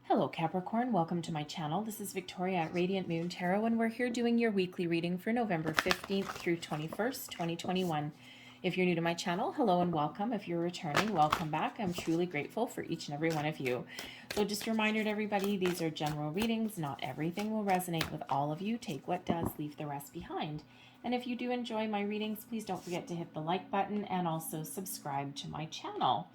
Hello Capricorn, welcome to my channel. This is Victoria at Radiant Moon Tarot, and we're here doing your weekly reading for November 15th through 21st, 2021. If you're new to my channel, hello and welcome. If you're returning, welcome back. I'm truly grateful for each and every one of you. So just a reminder to everybody, these are general readings. Not everything will resonate with all of you. Take what does, leave the rest behind. And if you do enjoy my readings, please don't forget to hit the like button and also subscribe to my channel.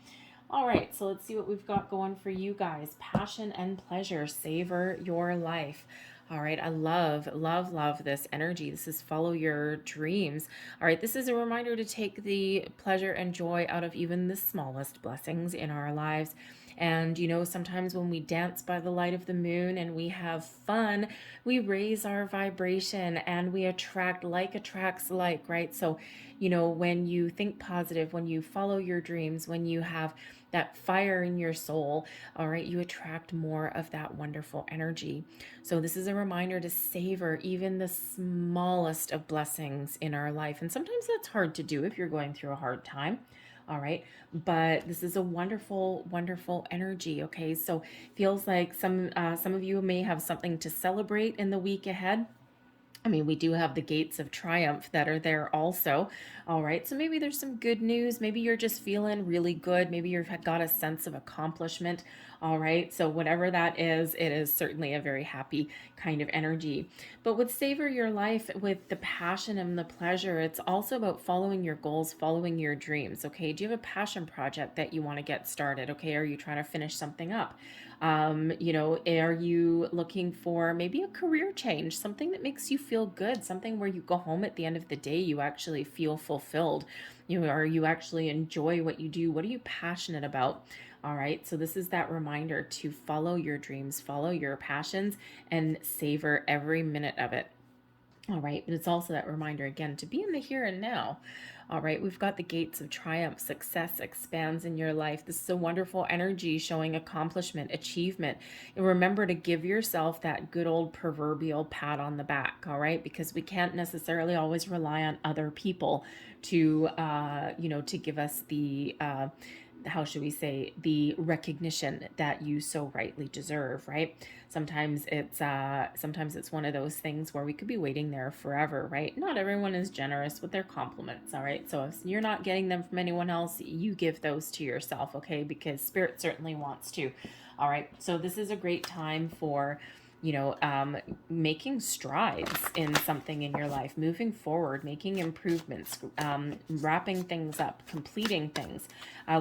All right, so let's see what we've got going for you guys. Passion and pleasure, savor your life. All right, I love this energy. This is follow your dreams. All right, this is a reminder to take the pleasure and joy out of even the smallest blessings in our lives. And you know, sometimes when we dance by the light of the moon and we have fun, we raise our vibration and we attract, like attracts like, right? So, you know, when you think positive, when you follow your dreams, when you have that fire in your soul, all right, you attract more of that wonderful energy. So this is a reminder to savor even the smallest of blessings in our life. And sometimes that's hard to do if you're going through a hard time. All right, but this is a wonderful energy. Okay, so feels like some of you may have something to celebrate in the week ahead. I mean, we do have the gates of triumph that are there also. All right, so maybe there's some good news. Maybe you're just feeling really good. Maybe you've got a sense of accomplishment. All right, so whatever that is, it is certainly a very happy kind of energy. But with savor your life, with the passion and the pleasure, it's also about following your goals, following your dreams. Okay, do you have a passion project that you want to get started? Okay, are you trying to finish something up? You know, are you looking for maybe a career change, something that makes you feel good, something where you go home at the end of the day, you actually feel fulfilled, you know, or you actually enjoy what you do? What are you passionate about? All right, so this is that reminder to follow your dreams, follow your passions, and savor every minute of it. All right, but it's also that reminder again to be in the here and now. All right, we've got the gates of triumph, success expands in your life. This is a wonderful energy showing accomplishment, achievement. And remember to give yourself that good old proverbial pat on the back, all right? Because we can't necessarily always rely on other people to, you know, to give us the, how should we say, the recognition that you so rightly deserve, right? Sometimes it's one of those things where we could be waiting there forever, right? Not everyone is generous with their compliments, all right? So if you're not getting them from anyone else, you give those to yourself, okay? Because Spirit certainly wants to. All right, so this is a great time for, you know, making strides in something in your life, moving forward, making improvements, wrapping things up, completing things.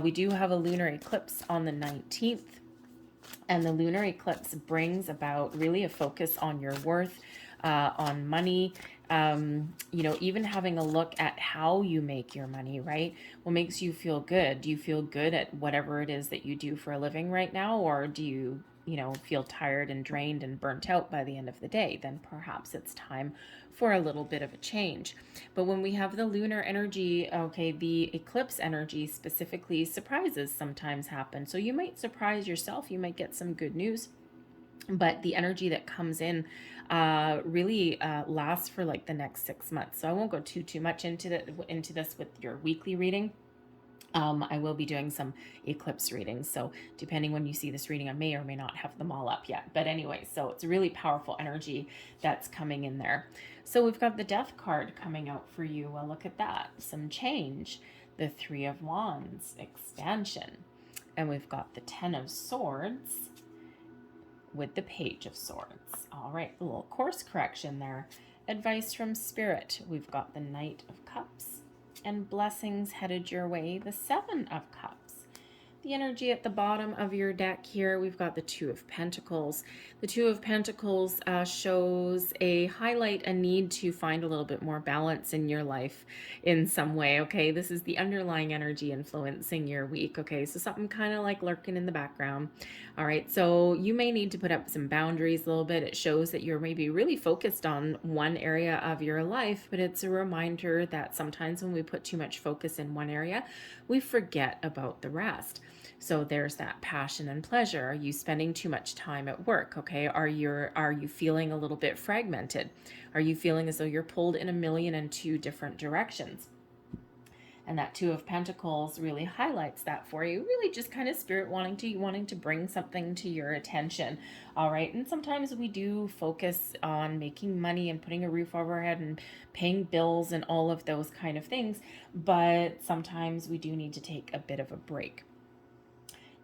We do have a lunar eclipse on the 19th. And the lunar eclipse brings about really a focus on your worth, on money, you know, even having a look at how you make your money, right? What makes you feel good? Do you feel good at whatever it is that you do for a living right now? Or do you know, feel tired and drained and burnt out by the end of the day? Then perhaps it's time for a little bit of a change. But when we have the lunar energy, okay, the eclipse energy specifically, surprises sometimes happen. So you might surprise yourself. You might get some good news. But the energy that comes in really lasts for like the next 6 months. So I won't go too much into this with your weekly reading. I will be doing some eclipse readings. So depending when you see this reading, I may or may not have them all up yet. But anyway, so it's a really powerful energy that's coming in there. So we've got the Death card coming out for you. Well, look at that. Some change. The Three of Wands, expansion. And we've got the Ten of Swords with the Page of Swords. All right, a little course correction there. Advice from Spirit. We've got the Knight of Cups. And blessings headed your way, the Seven of Cups. The energy at the bottom of your deck here, we've got the Two of Pentacles. The Two of Pentacles shows a need to find a little bit more balance in your life in some way, okay? This is the underlying energy influencing your week, okay? So something kind of like lurking in the background. All right, so you may need to put up some boundaries a little bit. It shows that you're maybe really focused on one area of your life, but it's a reminder that sometimes when we put too much focus in one area, we forget about the rest. So there's that passion and pleasure. Are you spending too much time at work? Okay. Are you feeling a little bit fragmented? Are you feeling as though you're pulled in 1,000,002 different directions? And that Two of Pentacles really highlights that for you. Really just kind of spirit wanting to bring something to your attention. All right. And sometimes we do focus on making money and putting a roof over our head and paying bills and all of those kind of things. But sometimes we do need to take a bit of a break.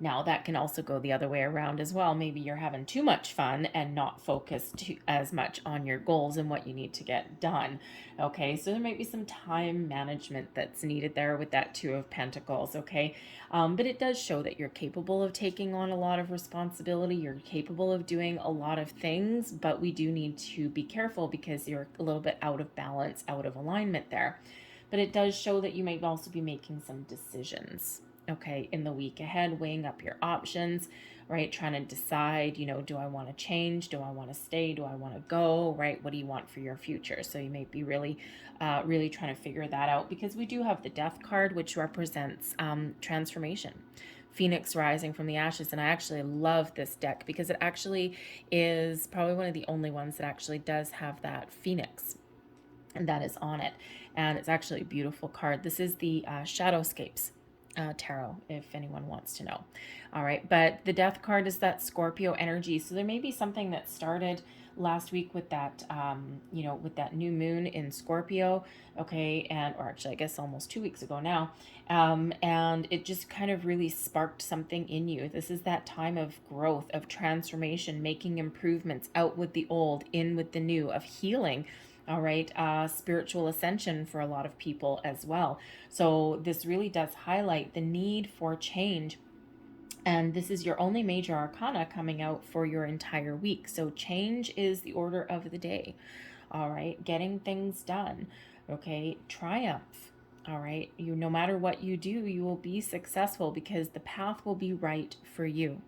Now, that can also go the other way around as well. Maybe you're having too much fun and not focused as much on your goals and what you need to get done. Okay, so there might be some time management that's needed there with that Two of Pentacles, okay? But it does show that you're capable of taking on a lot of responsibility. You're capable of doing a lot of things, but we do need to be careful because you're a little bit out of balance, out of alignment there. But it does show that you may also be making some decisions, okay, in the week ahead, weighing up your options, right? Trying to decide, do I want to change? Do I want to stay? Do I want to go, right? What do you want for your future? So you may be really trying to figure that out, because we do have the Death card, which represents transformation. Phoenix rising from the ashes. And I actually love this deck because it actually is probably one of the only ones that actually does have that Phoenix, and that is on it. And it's actually a beautiful card. This is the Shadowscapes tarot, if anyone wants to know. All right, but the Death card is that Scorpio energy. So there may be something that started last week with that, with that new moon in Scorpio, okay, or actually I guess almost 2 weeks ago now, and it just kind of really sparked something in you. This is that time of growth, of transformation, making improvements, out with the old, in with the new, of healing. All right, spiritual ascension for a lot of people as well. So this really does highlight the need for change. And this is your only major arcana coming out for your entire week. So change is the order of the day. All right, getting things done. Okay, triumph. All right, no matter what you do, you will be successful because the path will be right for you.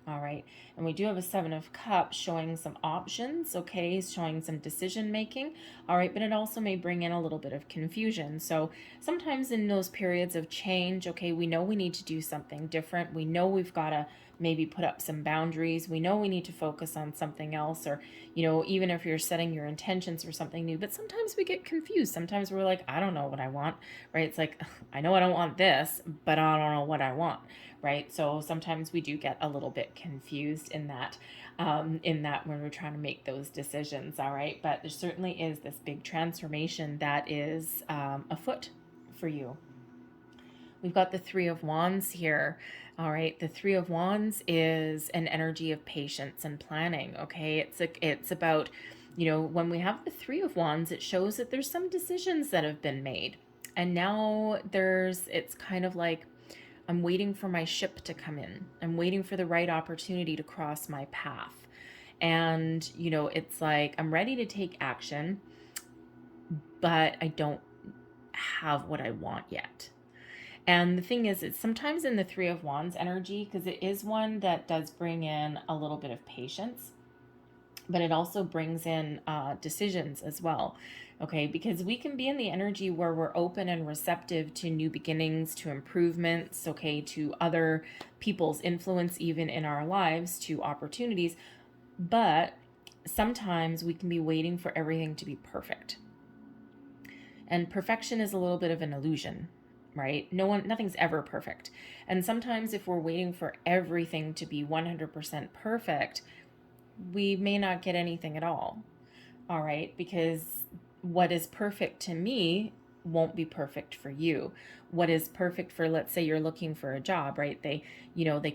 All right, and we do have a Seven of Cups showing some options, okay, showing some decision making. All right, but it also may bring in a little bit of confusion. So sometimes in those periods of change, okay, we know we need to do something different. We know we've got to maybe put up some boundaries. We know we need to focus on something else, or, even if you're setting your intentions for something new, but sometimes we get confused. Sometimes we're like, I don't know what I want, right? It's like, I know I don't want this, but I don't know what I want. Right? So sometimes we do get a little bit confused in that when we're trying to make those decisions. All right. But there certainly is this big transformation that is afoot for you. We've got the Three of Wands here. All right. The Three of Wands is an energy of patience and planning. Okay. It's about, when we have the Three of Wands, it shows that there's some decisions that have been made. And now it's kind of like, I'm waiting for my ship to come in. I'm waiting for the right opportunity to cross my path. And, it's like I'm ready to take action, but I don't have what I want yet. And the thing is, it's sometimes in the Three of Wands energy, because it is one that does bring in a little bit of patience, but it also brings in decisions as well. Okay, because we can be in the energy where we're open and receptive to new beginnings, to improvements, okay, to other people's influence even in our lives, to opportunities. But sometimes we can be waiting for everything to be perfect. And perfection is a little bit of an illusion, right? Nothing's ever perfect. And sometimes if we're waiting for everything to be 100% perfect, we may not get anything at all. All right, because what is perfect to me won't be perfect for you. What is perfect for, let's say you're looking for a job, right? They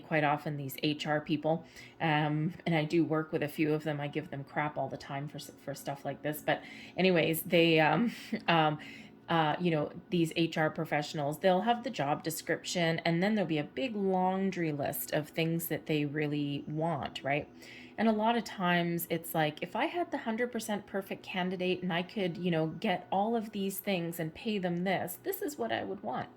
quite often, these HR people, and I do work with a few of them. I give them crap all the time for stuff like this. But anyways, they, these HR professionals, they'll have the job description, and then there'll be a big laundry list of things that they really want, right? And a lot of times it's like, if I had the 100% perfect candidate and I could, get all of these things and pay them this is what I would want.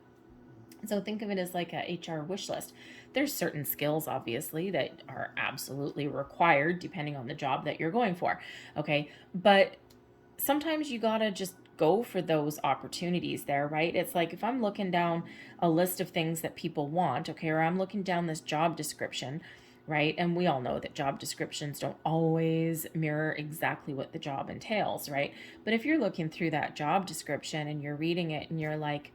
So think of it as like a HR wish list. There's certain skills, obviously, that are absolutely required depending on the job that you're going for. Okay. But sometimes you gotta just go for those opportunities there, right? It's like if I'm looking down a list of things that people want, okay, or I'm looking down this job description, right? And we all know that job descriptions don't always mirror exactly what the job entails, right? But if you're looking through that job description and you're reading it and you're like,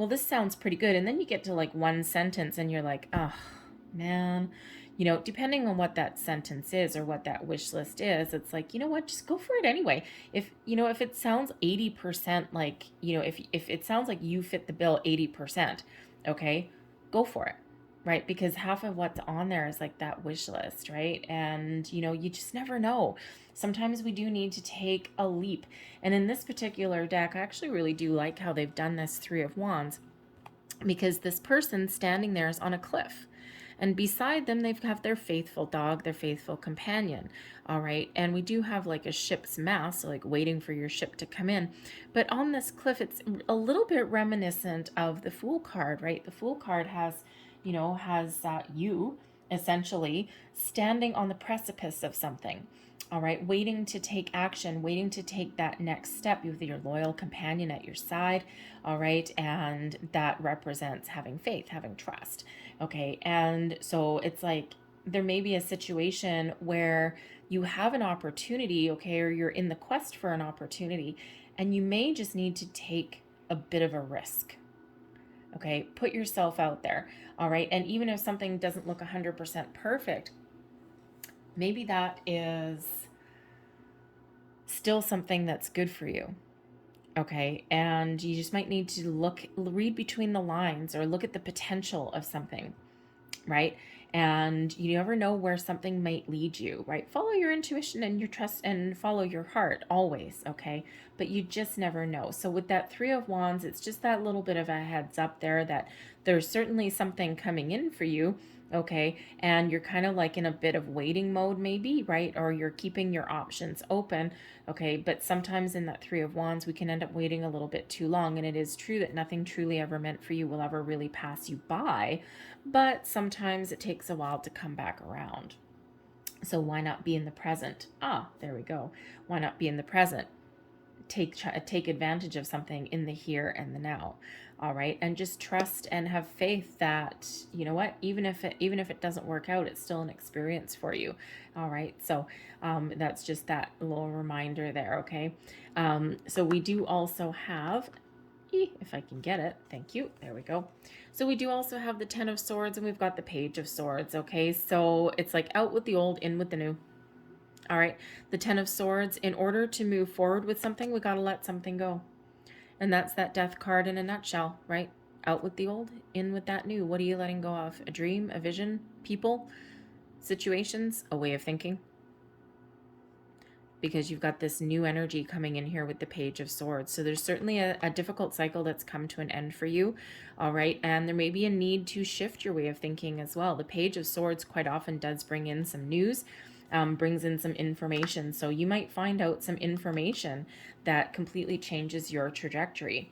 well, this sounds pretty good. And then you get to like one sentence and you're like, oh, man, you know, depending on what that sentence is or what that wish list is, it's like, you know what, just go for it anyway. If, you know, if it sounds 80%, like, you know, if it sounds like you fit the bill 80%, okay, go for it. Right? Because half of what's on there is like that wish list, right? And, you know, you just never know. Sometimes we do need to take a leap. And in this particular deck, I actually really do like how they've done this Three of Wands, because this person standing there is on a cliff. And beside them, they have their faithful dog, their faithful companion. All right. And we do have like a ship's mast, so like waiting for your ship to come in. But on this cliff, it's a little bit reminiscent of the Fool card, right? The Fool card has, you know, you essentially standing on the precipice of something. All right, waiting to take action, waiting to take that next step with your loyal companion at your side. All right, and that represents having faith, having trust. Okay, and so it's like there may be a situation where you have an opportunity, okay, or you're in the quest for an opportunity, and you may just need to take a bit of a risk. Okay, put yourself out there. All right, and even if something doesn't look 100% perfect, maybe that is still something that's good for you. Okay, and you just might need to read between the lines, or look at the potential of something, right? And you never know where something might lead you, right? Follow your intuition and your trust, and follow your heart always, okay? But you just never know. So with that Three of Wands, it's just that little bit of a heads up there that there's certainly something coming in for you, okay? And you're kind of like in a bit of waiting mode maybe, right? Or you're keeping your options open, okay? But sometimes in that Three of Wands, we can end up waiting a little bit too long. And it is true that nothing truly ever meant for you will ever really pass you by, but sometimes it takes a while to come back around. So why not be in the present? There we go. Why not be in the present? Take advantage of something in the here and the now. All right, and just trust and have faith that, you know what, even if it doesn't work out, it's still an experience for you. All right, so that's just that little reminder there. Okay, so we do also have, if I can get it, thank you, there we go. So we do also have the Ten of Swords, and we've got the Page of Swords. Okay, so it's like out with the old, in with the new. All right, the Ten of Swords, in order to move forward with something, we got to let something go. And that's that Death card in a nutshell, right? Out with the old, in with that new. What are you letting go of? A dream, a vision, people, situations, a way of thinking? Because you've got this new energy coming in here with the Page of Swords. So there's certainly a difficult cycle that's come to an end for you. All right. And there may be a need to shift your way of thinking as well. The Page of Swords quite often does bring in some news, brings in some information. So you might find out some information that completely changes your trajectory.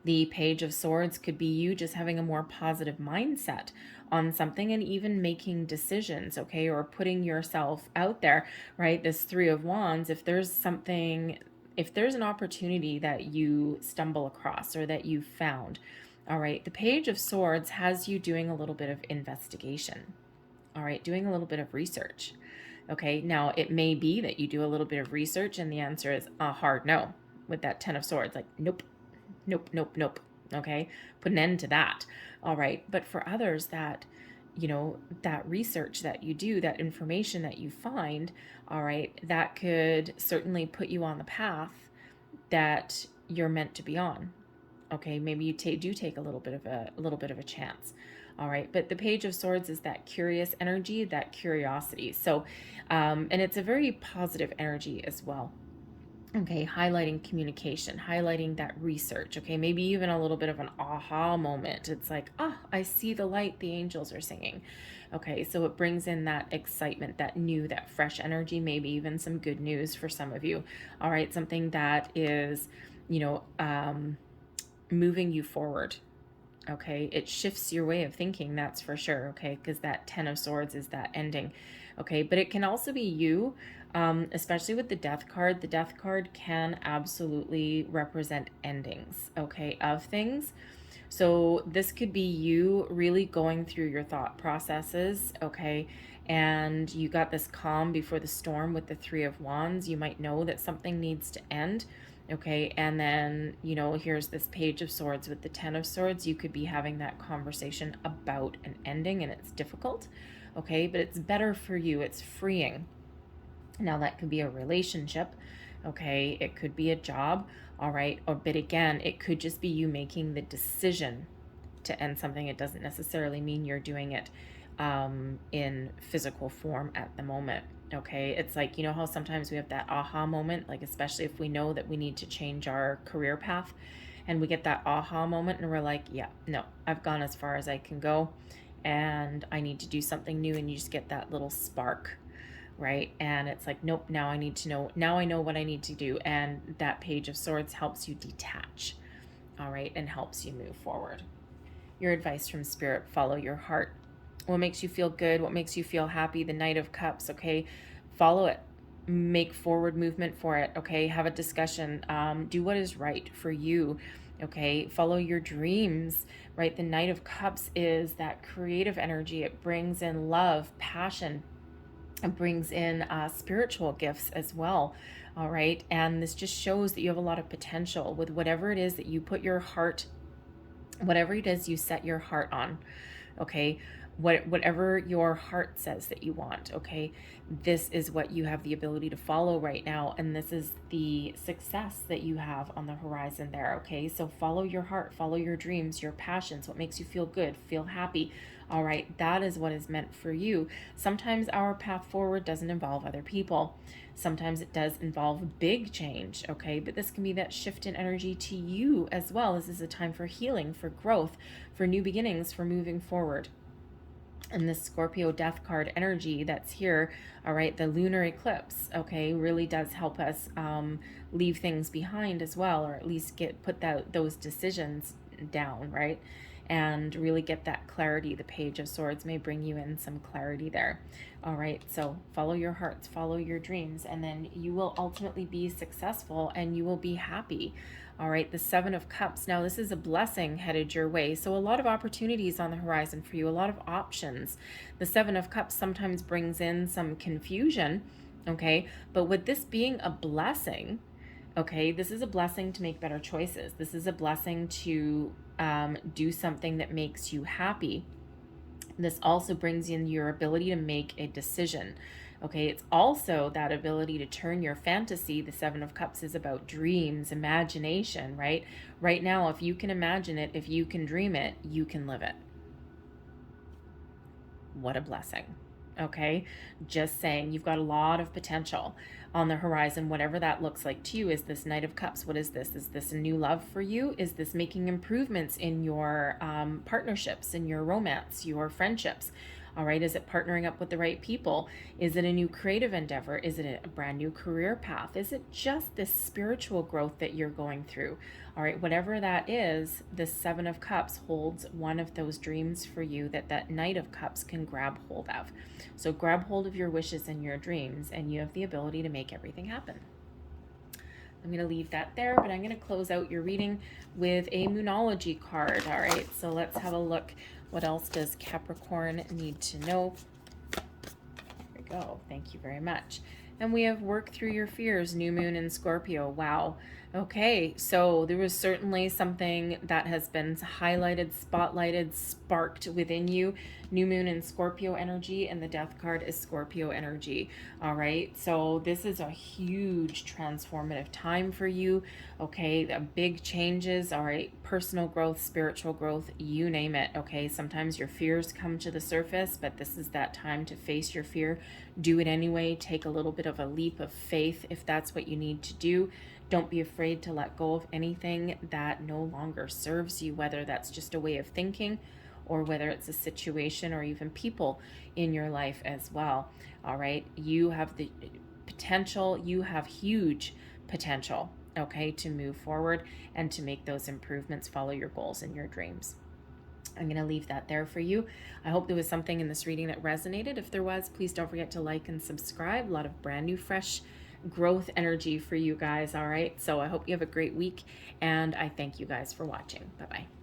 The Page of Swords could be you just having a more positive mindset on something, and even making decisions, okay, or putting yourself out there, right? This Three of Wands, if there's an opportunity that you stumble across or that you found, all right, the Page of Swords has you doing a little bit of investigation, all right, doing a little bit of research. Okay, now it may be that you do a little bit of research and the answer is a hard no with that Ten of Swords, like nope, nope, nope, nope. Okay, put an end to that. All right, but for others, that, you know, that research that you do, that information that you find, all right, that could certainly put you on the path that you're meant to be on. Okay, maybe you do take a little bit of a chance. All right, but the Page of Swords is that curious energy, that curiosity. So, and it's a very positive energy as well. Okay, highlighting communication, highlighting that research. Okay, maybe even a little bit of an aha moment. It's like, I see the light the angels are singing. Okay, so it brings in that excitement, that new, that fresh energy, maybe even some good news for some of you. All right, something that is, you know, moving you forward. Okay, it shifts your way of thinking, that's for sure. Okay, because that Ten of Swords is that ending. Okay, but it can also be you, especially with the Death card. The Death card can absolutely represent endings, okay, of things. So this could be you really going through your thought processes, okay, and you got this calm before the storm with the Three of Wands. You might know that something needs to end, Okay, and then, you know, here's this Page of Swords with the Ten of Swords. You could be having that conversation about an ending, and it's difficult, okay, but it's better for you. It's freeing. Now, that could be a relationship, okay, it could be a job, all right, but again, it could just be you making the decision to end something. It doesn't necessarily mean you're doing it in physical form at the moment. Okay, it's like, you know how sometimes we have that aha moment, like especially if we know that we need to change our career path, and we get that aha moment and we're like, yeah, no, I've gone as far as I can go and I need to do something new, and you just get that little spark, right? And it's like, nope, now I need to know, now I know what I need to do. And that Page of Swords helps you detach, all right, and helps you move forward. Your advice from Spirit: follow your heart. What makes you feel good? What makes you feel happy? The Knight of Cups, okay? Follow it. Make forward movement for it, okay? Have a discussion. Do what is right for you, okay? Follow your dreams, right? The Knight of Cups is that creative energy. It brings in love, passion. It brings in spiritual gifts as well, all right? And this just shows that you have a lot of potential with whatever it is that you put your heart, whatever it is you set your heart on, okay? Whatever your heart says that you want, okay, this is what you have the ability to follow right now, and this is the success that you have on the horizon there, okay? So follow your heart, follow your dreams, your passions, what makes you feel good, feel happy, all right? That is what is meant for you. Sometimes our path forward doesn't involve other people. Sometimes it does involve big change, okay? But this can be that shift in energy to you as well. This is a time for healing, for growth, for new beginnings, for moving forward. And this Scorpio death card energy that's here, all right, the lunar eclipse, okay, really does help us leave things behind as well, or at least put those decisions down, right? And really get that clarity. The Page of Swords may bring you in some clarity there. All right, so follow your hearts, follow your dreams, and then you will ultimately be successful and you will be happy. All right, the Seven of Cups. Now, this is a blessing headed your way. So a lot of opportunities on the horizon for you, a lot of options. The Seven of Cups sometimes brings in some confusion, okay? But with this being a blessing, okay, this is a blessing to make better choices. This is a blessing to do something that makes you happy. This also brings in your ability to make a decision. Okay, it's also that ability to turn your fantasy. The Seven of Cups is about dreams, imagination, right? Right now, if you can imagine it, if you can dream it, you can live it. What a blessing. Okay, just saying, you've got a lot of potential on the horizon, whatever that looks like to you. Is this Knight of Cups? What is this? Is this a new love for you? Is this making improvements in your partnerships, in your romance, your friendships? All right, is it partnering up with the right people? Is it a new creative endeavor? Is it a brand new career path? Is it just this spiritual growth that you're going through? All right, whatever that is, the Seven of Cups holds one of those dreams for you that Knight of Cups can grab hold of. So grab hold of your wishes and your dreams, and you have the ability to make everything happen. I'm going to leave that there, but I'm going to close out your reading with a Moonology card. All right, so let's have a look. What else does Capricorn need to know? There we go. Thank you very much. And we have Work Through Your Fears, New Moon in Scorpio. Wow. Okay, so there was certainly something that has been highlighted, spotlighted, sparked within you. New Moon in Scorpio energy, and the Death card is Scorpio energy. All right, so this is a huge transformative time for you. Okay, the big changes. All right, personal growth, spiritual growth, you name it. Okay, sometimes your fears come to the surface, but this is that time to face your fear. Do it anyway. Take a little bit of a leap of faith if that's what you need to do. Don't be afraid to let go of anything that no longer serves you, whether that's just a way of thinking or whether it's a situation or even people in your life as well. All right, you have the potential, you have huge potential, okay, to move forward and to make those improvements, follow your goals and your dreams. I'm going to leave that there for you. I hope there was something in this reading that resonated. If there was, please don't forget to like and subscribe. A lot of brand new, fresh growth energy for you guys. All right, so I hope you have a great week, and I thank you guys for watching. Bye-bye.